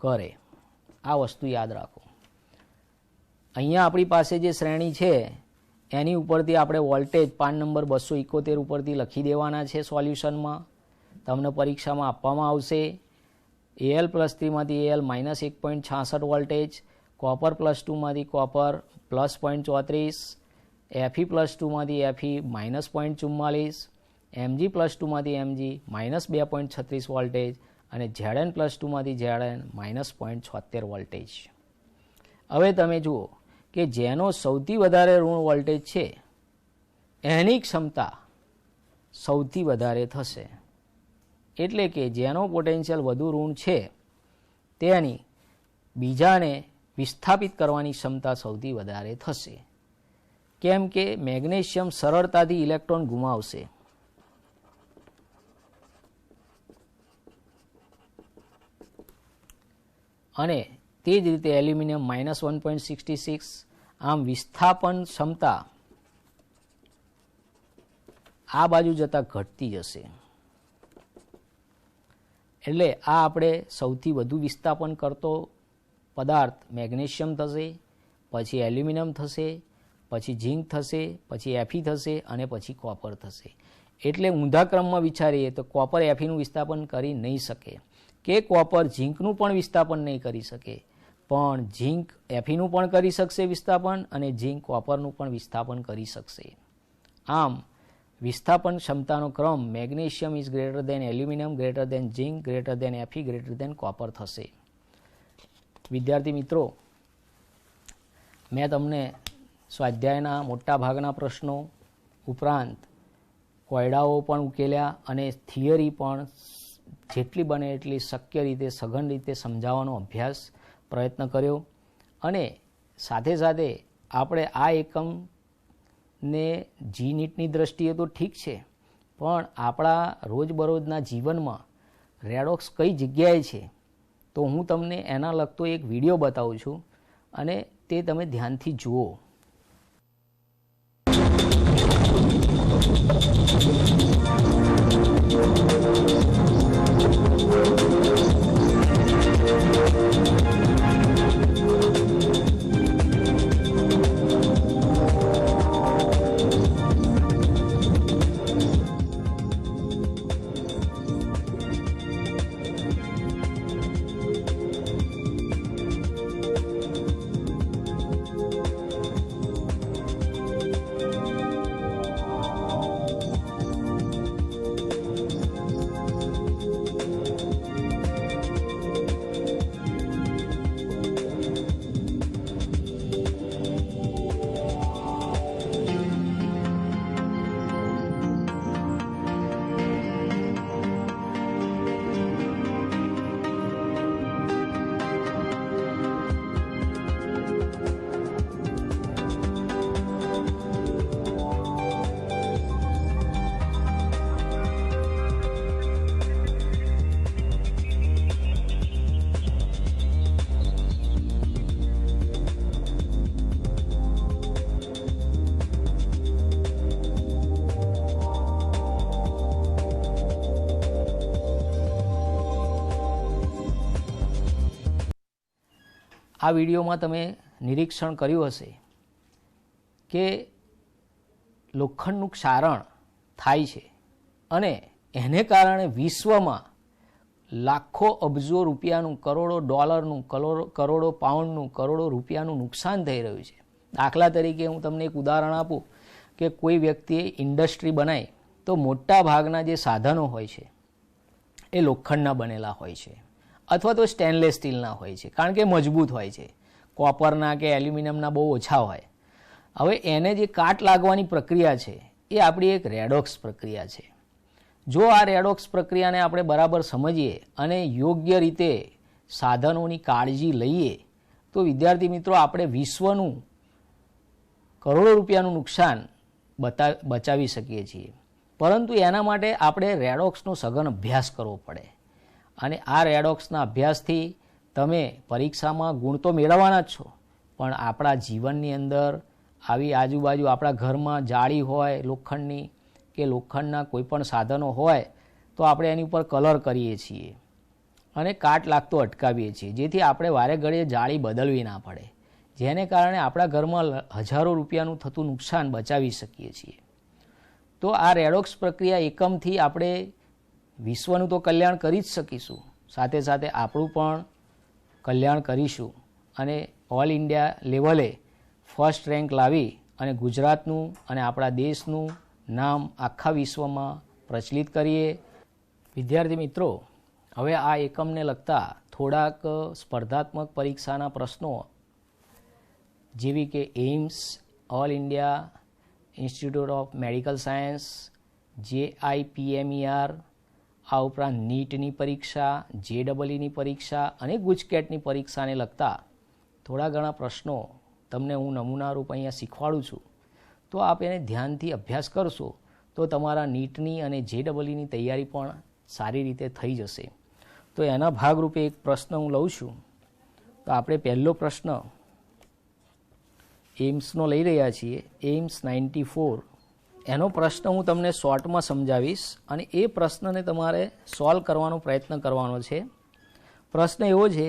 કરે. આ વસ્તુ યાદ રાખો. અહીંયા આપણી પાસે જે શ્રેણી છે એની ઉપરથી આપણે વોલ્ટેજ પાન નંબર 271 ઉપરથી લખી દેવાના છે સોલ્યુશનમાં. તમને પરીક્ષામાં આપવામાં આવશે. Al+3 માંથી Al -1.66 વોલ્ટેજ, કોપર +2 માંથી કોપર +0.34, Fe+2 માંથી Fe -0.44, Mg+2 માંથી Mg -2.36 વોલ્ટેજ અને Zn+2 માંથી Zn -0.76 વોલ્ટેજ. હવે તમે જુઓ કે જેનો સૌથી વધારે ઋણ વોલ્ટેજ છે એની ક્ષમતા સૌથી વધારે થશે. એટલે કે જેનો પોટેન્શિયલ વધુ ઋણ છે તેની બીજાને વિસ્થાપિત કરવાની ક્ષમતા સૌથી વધારે થશે. કેમ કે મેગ્નેશિયમ સરળતાથી ઇલેક્ટ્રોન ગુમાવશે. અને તે જ રીતે એલ્યુમિનિયમ -1.66. આમ વિસ્થાપન ક્ષમતા આ બાજુ જતાં ઘટતી જશે. એટલે આ આપણે સૌથી વધુ વિસ્થાપન કરતો પદાર્થ મેગ્નેશિયમ થશે, પછી એલ્યુમિનિયમ થશે, પછી ઝીંક થશે, પછી એફી થશે અને પછી કોપર થશે. એટલે ઊંધા ક્રમમાં વિચારીએ તો કોપર એફીનું વિસ્થાપન કરી નહીં શકે, કે કોપર ઝીંકનું પણ વિસ્થાપન નહીં કરી શકે, પણ ઝીંક એફીનું પણ કરી શકશે વિસ્થાપન અને ઝીંક કોપરનું પણ વિસ્થાપન કરી શકશે. આમ વિસ્થાપન ક્ષમતાનો ક્રમ magnesium is greater than aluminium, greater than zinc, greater than F E, greater than copper થશે. વિદ્યાર્થી મિત્રો, મેં તમને સ્વાધ્યાયના મોટા ભાગના પ્રશ્નો ઉપરાંત કોયડાઓ પણ ઉકેલ્યા અને થિયરી પણ જેટલી બને એટલી શક્ય રીતે સઘન રીતે સમજાવવાનો પ્રયત્ન કર્યો. અને સાથે સાથે આપણે આ એકમને જી નીટની દ્રષ્ટિએ તો ઠીક છે, પણ આપણા રોજબરોજના જીવનમાં રેડોક્સ કઈ જગ્યાએ છે તો હું તમને એના લગતો એક વિડીયો બતાવું છું અને તે તમે ધ્યાનથી જુઓ. આ વિડીયોમાં તમે નિરીક્ષણ કર્યું હશે કે લોખંડનું ક્ષારણ થાય છે અને એને કારણે વિશ્વમાં લાખો અબજો રૂપિયાનું, કરોડો ડોલરનું, કરોડો પાઉન્ડનું, કરોડો રૂપિયાનું નુકસાન થઈ રહ્યું છે. દાખલા તરીકે હું તમને એક ઉદાહરણ આપું કે કોઈ વ્યક્તિએ ઇન્ડસ્ટ્રી બનાવી તો મોટા ભાગના જે સાધનો હોય છે એ લોખંડના બનેલા હોય છે અથવા તો સ્ટેનલેસ સ્ટીલના હોય છે, કારણ કે મજબૂત હોય છે. કોપરના કે એલ્યુમિનિયમના બહુ ઓછા હોય. હવે એને જે કાટ લાગવાની પ્રક્રિયા છે એ આપણી એક રેડોક્સ પ્રક્રિયા છે. જો આ રેડોક્સ પ્રક્રિયાને આપણે બરાબર સમજીએ અને યોગ્ય રીતે સાધનોની કાળજી લઈએ તો વિદ્યાર્થી મિત્રો આપણે વિશ્વનું કરોડો રૂપિયાનું નુકસાન બચાવી શકીએ છીએ, પરંતુ એના માટે આપણે રેડોક્સનો સઘન અભ્યાસ કરવો પડે. અને આ રેડોક્સના અભ્યાસથી તમે પરીક્ષામાં ગુણ તો મેળવવાના જ છો, પણ આપણા જીવનની અંદર આવી આજુબાજુ આપણા ઘરમાં જાળી હોય લોખંડની કે લોખંડના કોઈ પણ સાધનો હોય તો આપણે એની ઉપર કલર કરીએ છીએ અને કાટ લાગતો અટકાવીએ છીએ, જેથી આપણે વારે ઘડીએ જાળી બદલવી ના પડે, જેને કારણે આપણા ઘરમાં હજારો રૂપિયાનું થતું નુકસાન બચાવી શકીએ છીએ. તો આ રેડોક્સ પ્રક્રિયા એકમથી આપણે વિશ્વનું તો કલ્યાણ કરી જ શકીશું, સાથે સાથે આપણું પણ કલ્યાણ કરીશું અને ઓલ ઇન્ડિયા લેવલે ફર્સ્ટ રેન્ક લાવી અને ગુજરાતનું અને આપણા દેશનું નામ આખા વિશ્વમાં પ્રચલિત કરીએ. વિદ્યાર્થી મિત્રો, હવે આ એકમને લગતા થોડાક સ્પર્ધાત્મક પરીક્ષાના પ્રશ્નો જેવી કે AIIMS, all India institute of medical science, JIPMER, આ ઉપરાંત નીટની પરીક્ષા, JEEની પરીક્ષા અને ગુજકેટની પરીક્ષાને લગતા થોડા ઘણા પ્રશ્નો તમને હું નમૂનારૂપ અહીંયા શીખવાડું છું. તો આપ એને ધ્યાનથી અભ્યાસ કરશો તો તમારા નીટની અને JEEની તૈયારી પણ સારી રીતે થઈ જશે. તો એના ભાગરૂપે એક પ્રશ્ન હું લઉં છું. તો આપણે પહેલો પ્રશ્ન એઇમ્સનો લઈ રહ્યા છીએ, એઇમ્સ 94. એનો પ્રશ્ન હું તમને શોર્ટમાં સમજાવીશ અને એ પ્રશ્નને તમારે સોલ્વ કરવાનો પ્રયત્ન કરવાનો છે. પ્રશ્ન એવો છે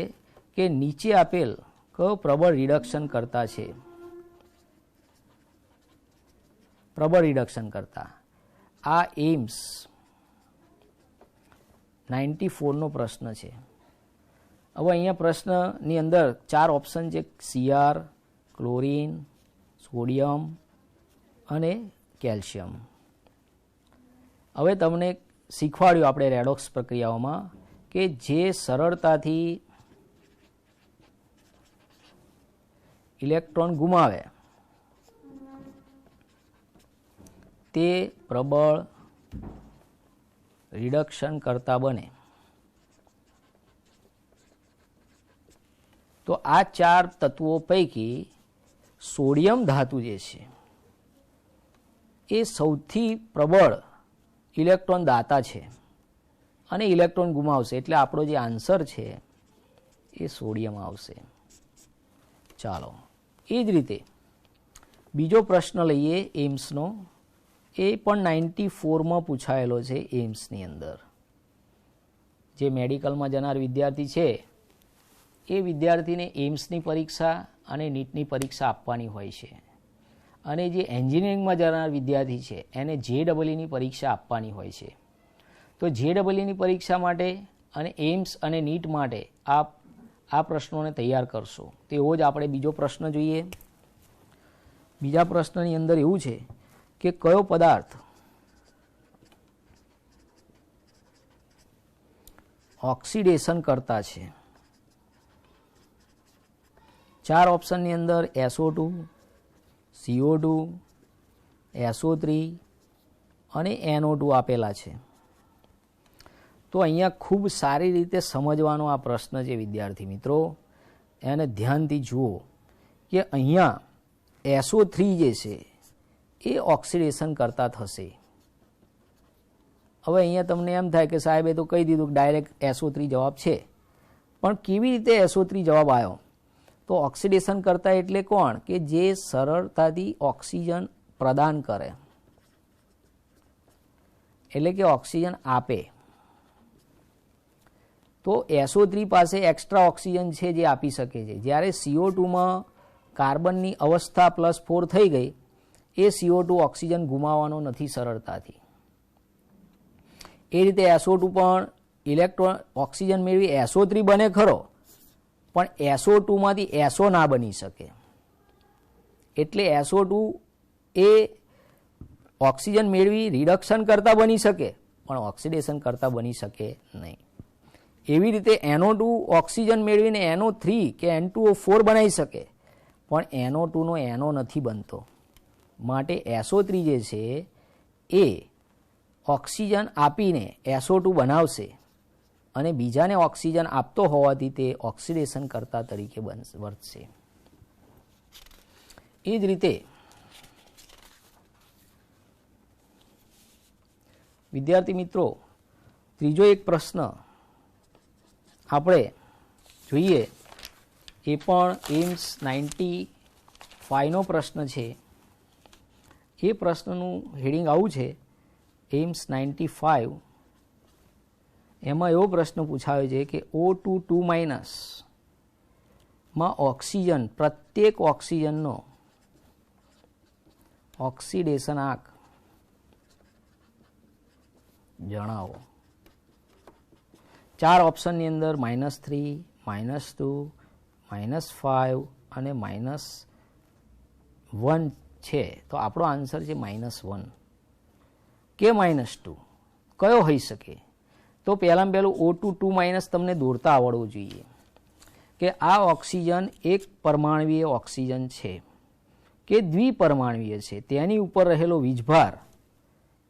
કે નીચે આપેલ કયો પ્રબળ રિડક્શન કરતા છે? પ્રબળ રિડક્શન કરતા આ એઇમ્સ 94નો પ્રશ્ન છે. હવે અહીંયા પ્રશ્નની અંદર 4 ઓપ્શન છે: CR, ક્લોરીન, સોડિયમ અને કેલ્શિયમ. હવે તમને શીખવાડ્યું આપણે રેડોક્સ પ્રક્રિયાઓમાં કે જે સરળતાથી ઇલેક્ટ્રોન ગુમાવે તે પ્રબળ રિડક્શન કરતા બને. તો આ 4 તત્વો પૈકી સોડિયમ ધાતુ જે છે એ સૌથી પ્રબળ ઇલેક્ટ્રોન દાતા છે અને ઇલેક્ટ્રોન ગુમાવશે, એટલે આપણો જે આન્સર છે એ સોડિયમ આવશે. ચાલો, એ જ રીતે બીજો પ્રશ્ન લઈએ એઇમ્સનો. એ પણ 94માં પૂછાયેલો છે એઇમ્સની અંદર. જે મેડિકલમાં જનાર વિદ્યાર્થી છે એ વિદ્યાર્થીને એઇમ્સની પરીક્ષા અને નીટની પરીક્ષા આપવાની હોય છે, અને જે એન્જિનિયરિંગમાં જનાર વિદ્યાર્થી છે એને JEEની પરીક્ષા આપવાની હોય છે. તો JEEની પરીક્ષા માટે અને એઇમ્સ અને નીટ માટે આપ આ પ્રશ્નોને તૈયાર કરશો. તેવો જ આપણે બીજો પ્રશ્ન જોઈએ. બીજા પ્રશ્નની અંદર એવું છે કે કયો પદાર્થ ઓક્સિડેશન કરતા છે? 4 ઓપ્શનની અંદર SO2, CO2, SO3 અને NO2 આપેલા છે. તો અહીંયા ખૂબ સારી રીતે સમજવાનો આ પ્રશ્ન છે વિદ્યાર્થી મિત્રો. એને ધ્યાનથી જુઓ કે અહીંયા SO3 જે છે એ ઓક્સિડેશન કરતા થશે. હવે અહીંયા તમને એમ થાય કે સાહેબે તો કહી દીધું કે ડાયરેક્ટ SO3 જવાબ છે, પણ કેવી રીતે SO3 જવાબ આવ્યો? તો ઓક્સિડેશન કરતા એટલે કોણ? કે જે સરળતાથી ઓક્સિજન પ્રદાન કરે, એટલે કે ઓક્સિજન આપે. તો SO3 પાસે એક્સ્ટ્રા ઓક્સિજન છે જે આપી શકે છે. જ્યારે CO2માં કાર્બનની અવસ્થા +4 થઈ ગઈ, એ CO2 ઓક્સિજન ગુમાવવાનો નથી સરળતાથી. એ રીતે SO2 પણ ઇલેક્ટ્રોન ઓક્સિજન મેળવી SO3 બને ખરો, પણ SO2માંથી SO ના બની શકે. એટલે SO2 એ ઓક્સિજન મેળવી રિડક્શન કરતા બની શકે, પણ ઓક્સિડેશન કરતા બની શકે નહીં. એવી રીતે NO2 ઓક્સિજન મેળવીને NO3 કે N2O4 બનાવી શકે, પણ NO2 નો NO નથી બનતો. માટે SO3 જે છે એ ઓક્સિજન આપીને SO2 બનાવશે અને બીજાને ઓક્સિજન આપતો હોવાથી તે ઓક્સિડેશન કરતા તરીકે વર્તશે. એ જ રીતે વિદ્યાર્થી મિત્રો, ત્રીજો એક પ્રશ્ન આપણે જોઈએ, એ પણ એમ્સ 95નો પ્રશ્ન છે. એ પ્રશ્નનું હેડિંગ આવું છે, એમ્સ 95. એમાં એવો પ્રશ્ન પૂછાયો છે કે O2 માં ઓક્સિજન, પ્રત્યેક ઓક્સિજનનો ઓક્સિડેશન આંક જણાવો. 4 ઓપ્શનની અંદર -3, -2, -5 અને -1 છે. તો આપણો આન્સર છે -1 કે -2. કયો હોઈ શકે? તો પહેલાં પહેલું O2 તમને દોરતા આવડવું જોઈએ કે આ ઓક્સિજન એક પરમાણવીય ઓક્સિજન છે કે દ્વિપરમાણવીય છે. તેની ઉપર રહેલો વીજભાર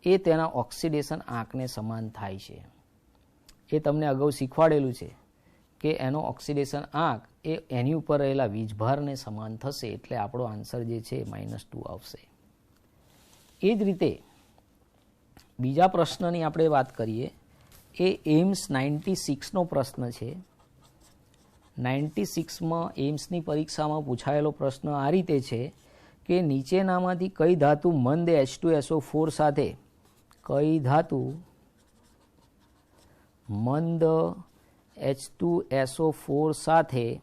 એ તેના ઓક્સિડેશન આંકને સમાન થાય છે. એ તમને અગાઉ શીખવાડેલું છે કે એનો ઓક્સિડેશન આંક એ એની ઉપર રહેલા વીજભારને સમાન થશે. એટલે આપણો આન્સર જે છે -2 આવશે. એ જ રીતે બીજા પ્રશ્નની આપણે વાત કરીએ, એ એમ્સ 96નો પ્રશ્ન છે. 96માં એમ્સની પરીક્ષામાં પૂછાયેલો પ્રશ્ન આ રીતે છે કે નીચેનામાંથી કઈ ધાતુ મંદ H2SO4 સાથે, કઈ ધાતુ મંદ H2SO4 સાથે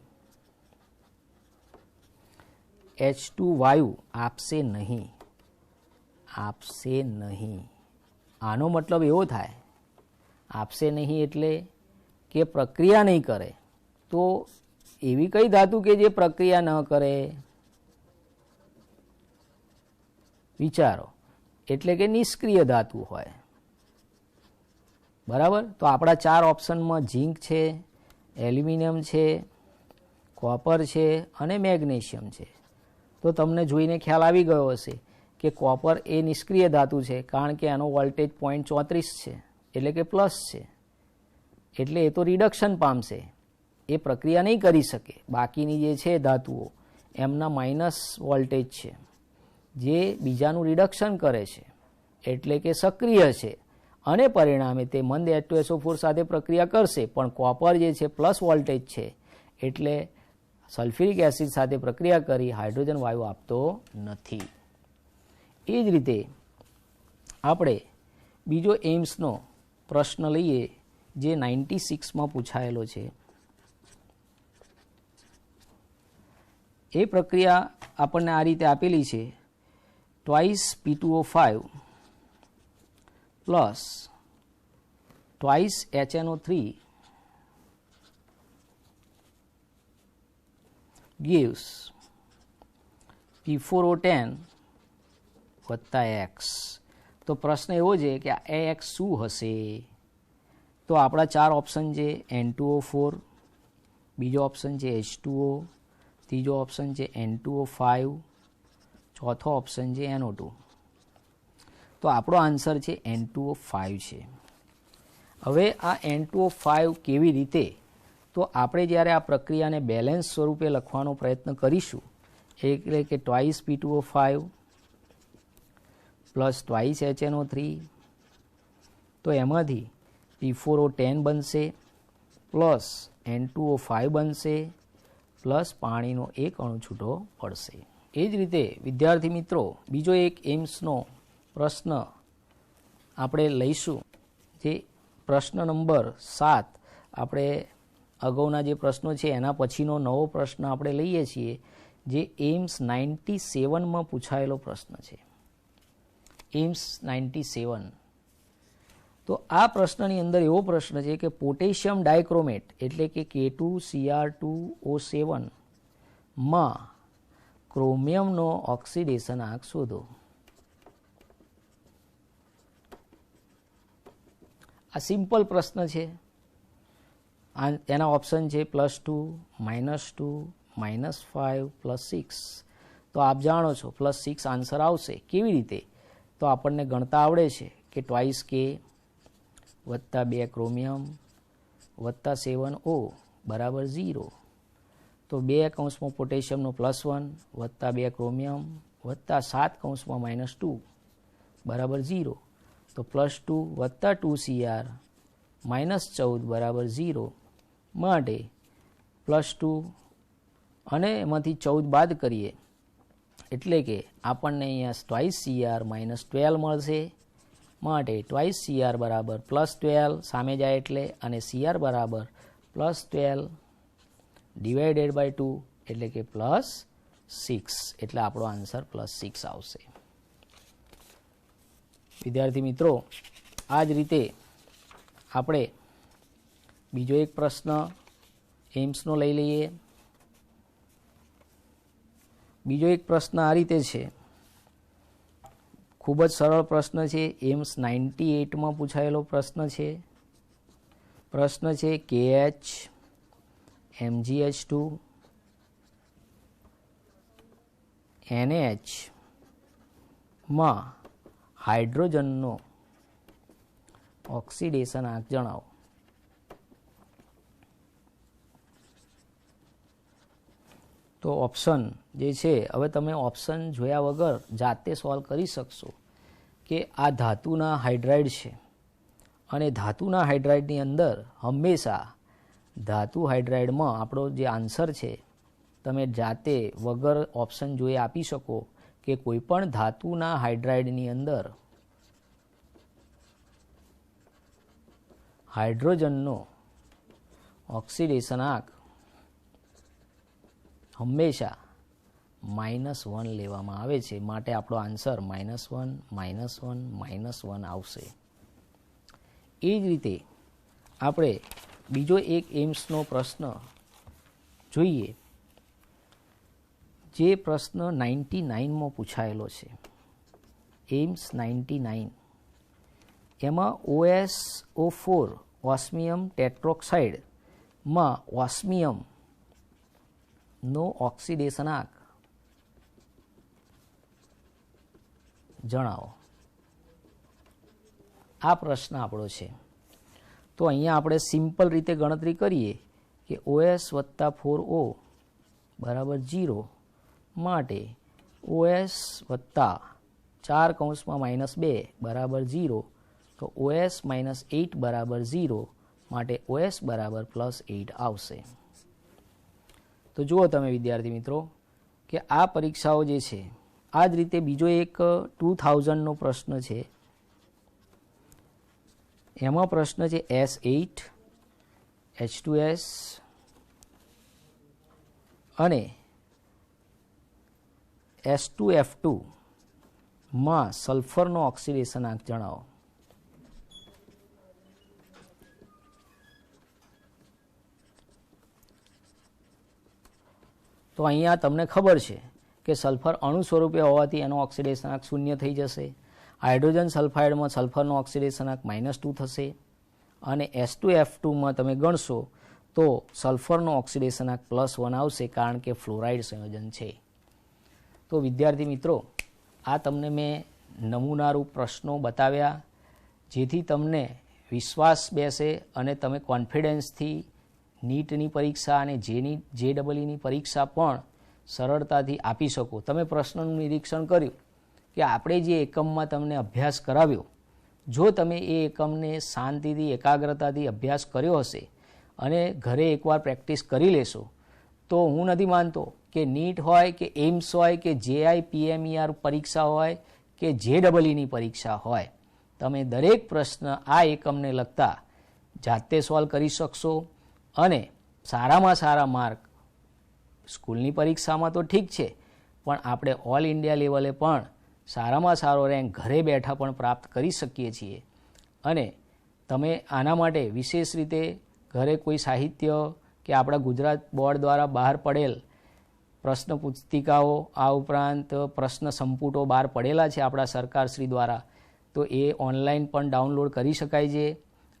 H2 વાયુ આપશે નહીં? આપશે નહીં. આનો મતલબ એવો થાય, આપશે નહીં એટલે કે પ્રક્રિયા નહીં કરે. તો એવી કઈ ધાતુ કે જે પ્રક્રિયા ન કરે? વિચારો. એટલે કે નિષ્ક્રિય ધાતુ હોય. બરાબર. તો આપણા 4 ઓપ્શનમાં ઝીંક છે, એલ્યુમિનિયમ છે, કોપર છે અને મેગ્નેશિયમ છે. તો તમને જોઈને ખ્યાલ આવી ગયો હશે કે કોપર એ નિષ્ક્રિય ધાતુ છે, કારણ કે એનો વોલ્ટેજ 0.34 છે, એટલે કે પ્લસ છે. એટલે એ તો રિડક્શન પામશે, એ પ્રક્રિયા નહીં કરી શકે. બાકીની જે છે ધાતુઓ એમના માઇનસ વોલ્ટેજ છે, જે બીજાનું રિડક્શન કરે છે, એટલે કે સક્રિય છે, અને પરિણામે તે મંદ H2SO4 સાથે પ્રક્રિયા કરશે. પણ કોપર જે છે પ્લસ વોલ્ટેજ છે, એટલે સલ્ફ્યુરિક એસિડ સાથે પ્રક્રિયા કરી હાઇડ્રોજન વાયુ આપતો નથી. એ જ રીતે આપણે બીજો એમ્સનો પ્રશ્ન લઈએ, જે 96માં પૂછાયેલો છે. એ પ્રક્રિયા આપણને આ રીતે આપેલી છે, twice P2O5 plus twice HNO3 gives P4O10 વત્તા X. તો પ્રશ્ન એવો છે કે આ X શું હશે? તો આપણા 4 ઓપ્શન છે, N2O4, બીજો ઓપ્શન છે H2O, ત્રીજો ઓપ્શન છે N2O5, ચોથો ઓપ્શન છે NO2. તો આપણો આન્સર છે N2O5 છે. હવે આ N2O5 કેવી રીતે? તો આપણે જ્યારે આ પ્રક્રિયાને બેલેન્સ સ્વરૂપે લખવાનો પ્રયત્ન કરીશું, એટલે કે twice P2O5 plus twice HNO3, તો એમાંથી P4O10 બનશે, પ્લસ N2O5 બનશે, પ્લસ પાણીનો એક અણુ છૂટો પડશે. એ જ રીતે વિદ્યાર્થી મિત્રો, બીજો એક એમ્સનો પ્રશ્ન આપણે લઈશું, જે પ્રશ્ન નંબર 7. આપણે અગાઉના જે પ્રશ્નો છે એના પછીનો નવો પ્રશ્ન આપણે લઈએ છીએ, જે એમ્સ 97માં પૂછાયેલો પ્રશ્ન છે. એમ્સ 97. તો આ પ્રશ્નની અંદર એવો પ્રશ્ન છે કે પોટેશિયમ ડાયક્રોમેટ એટલે કે K2Cr2O7 માં ક્રોમિયમનો ઓક્સિડેશન આંક શોધો. આ સિમ્પલ પ્રશ્ન છે. એના ઓપ્શન છે +2, -2, -5, +6. તો આપ જાણો છો +6 આન્સર આવશે. કેવી રીતે? તો આપણને ગણતા આવડે છે કે twice K વત્તા 2 ક્રોમિયમ વત્તા 7O બરાબર 0. તો 2 કૌંસમાં પોટેશિયમનો +1 વત્તા 2 ક્રોમિયમ વત્તા 7 કૌંસમાં -2 બરાબર 0. તો +2 વત્તા 2Cr -14 બરાબર 0 માટે +2 અને એમાંથી 14 બાદ કરીએ એટલે કે આપણને અહીંયા ટ્વાઇસ Cr -12 મળશે. માટે ટ્વાઇસ Cr બરાબર +12 સામે જાય એટલે, અને Cr બરાબર +12 ડિવાઇડેડ બાય 2 એટલે કે +6. એટલે આપણો આન્સર +6 આવશે. વિદ્યાર્થી મિત્રો, આ જ રીતે આપણે બીજો એક પ્રશ્ન એમ્સનો લઈ લઈએ. બીજો એક પ્રશ્ન આ રીતે છે, ખૂબ જ સરળ પ્રશ્ન છે. એમ્સ 98માં પૂછાયેલો પ્રશ્ન છે. પ્રશ્ન છે KH MgH2 NH માં હાઇડ્રોજનનો ઓક્સિડેશન આંક જણાવો. તો ઓપ્શન જે છે, હવે તમે ઓપ્શન જોયા વગર જાતે સોલ્વ કરી શકશો કે આ ધાતુના હાઇડ્રાઇડ છે, અને ધાતુના હાઇડ્રાઇડની અંદર હંમેશા ધાતુ હાઇડ્રાઇડમાં આપણો જે આન્સર છે તમે જાતે વગર ઓપ્શન જોઈ આપી શકો કે કોઈ પણ ધાતુના હાઇડ્રાઇડની અંદર હાઇડ્રોજનનો ઓક્સિડેશન આંક હંમેશા -1 લેવામાં આવે છે. માટે આપણો આન્સર -1 -1 -1 આવશે. એ જ રીતે આપણે બીજો એક એમ્સનો પ્રશ્ન જોઈએ, જે પ્રશ્ન 99માં પૂછાયેલો છે. એમ્સ 99 એમાં OSO4 ઓસ્મિયમ ટેટ્રોક્સાઇડમાં ઓસ્મિયમ નો ઓક્સિડેશન આંક જણાવો. આ પ્રશ્ન આપણો છે. તો અહીંયા આપણે સિમ્પલ રીતે ગણતરી કરીએ કે OS વત્તા 4O બરાબર 0 માટે OS વત્તા 4 કૌંસમાં -2 બરાબર 0. તો OS -8 બરાબર 0 માટે OS બરાબર +8 આવશે. તો જુઓ તમે વિદ્યાર્થી મિત્રો કે આ પરીક્ષાઓ જે છે, આ જ રીતે બીજો એક 2000નો પ્રશ્ન છે. એમાં પ્રશ્ન છે S8 H2S અને S2F2 માં સલ્ફરનો ઓક્સિડેશન આંક જણાવો. તો અહીંયા તમને ખબર છે કે સલ્ફર અણુ સ્વરૂપે હોવાથી એનો ઓક્સિડેશન આંક 0 થઈ જશે. હાઇડ્રોજન સલ્ફાઇડમાં સલ્ફરનો ઓક્સિડેશન આંક -2 થશે, અને S2F2માં તમે ગણશો તો સલ્ફરનો ઓક્સિડેશન આંક +1 આવશે, કારણ કે ફ્લોરાઇડ સંયોજન છે. તો વિદ્યાર્થી મિત્રો, આ તમને મેં નમૂનારૂપ પ્રશ્નો બતાવ્યા, જેથી તમને વિશ્વાસ બેસે અને તમે કોન્ફિડન્સથી નીટની પરીક્ષા અને JEEની પરીક્ષા પણ સરળતાથી આપી શકો. તમે પ્રશ્નનું નિરીક્ષણ કર્યું કે આપણે જે એકમમાં તમને અભ્યાસ કરાવ્યો, જો તમે એ એકમને શાંતિથી એકાગ્રતાથી અભ્યાસ કર્યો હશે અને ઘરે એકવાર પ્રેક્ટિસ કરી લેશો, તો હું નથી માનતો કે નીટ હોય કે એમ્સ હોય કે JIPMER પરીક્ષા હોય કે JEEની પરીક્ષા હોય, તમે દરેક પ્રશ્ન આ એકમને લગતા જાતે સોલ્વ કરી શકશો અને સારામાં સારા માર્ક સ્કૂલની પરીક્ષામાં તો ઠીક છે, પણ આપણે ઓલ ઇન્ડિયા લેવલે પણ સારામાં સારો રેન્ક ઘરે બેઠા પણ પ્રાપ્ત કરી શકીએ છીએ. અને તમે આના માટે વિશેષ રીતે ઘરે કોઈ સાહિત્ય કે આપણા ગુજરાત બોર્ડ દ્વારા બહાર પડેલ પ્રશ્ન પુસ્તિકાઓ, આ ઉપરાંત પ્રશ્ન સંપુટો બહાર પડેલા છે આપણા સરકારશ્રી દ્વારા, તો એ ઓનલાઈન પણ ડાઉનલોડ કરી શકાય છે.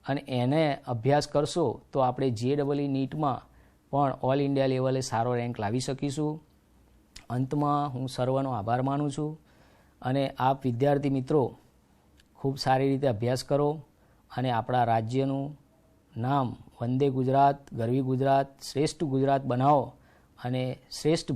અને એને અભ્યાસ કરશો તો આપણે JEE નીટમાં પણ ઓલ ઇન્ડિયા લેવલે સારો રેન્ક લાવી શકીશું. અંતમાં હું સર્વનો આભાર માનું છું, અને આપ વિદ્યાર્થી મિત્રો ખૂબ સારી રીતે અભ્યાસ કરો અને આપણા રાજ્યનું નામ વંદે ગુજરાત, ગરવી ગુજરાત, શ્રેષ્ઠ ગુજરાત બનાવો અને શ્રેષ્ઠ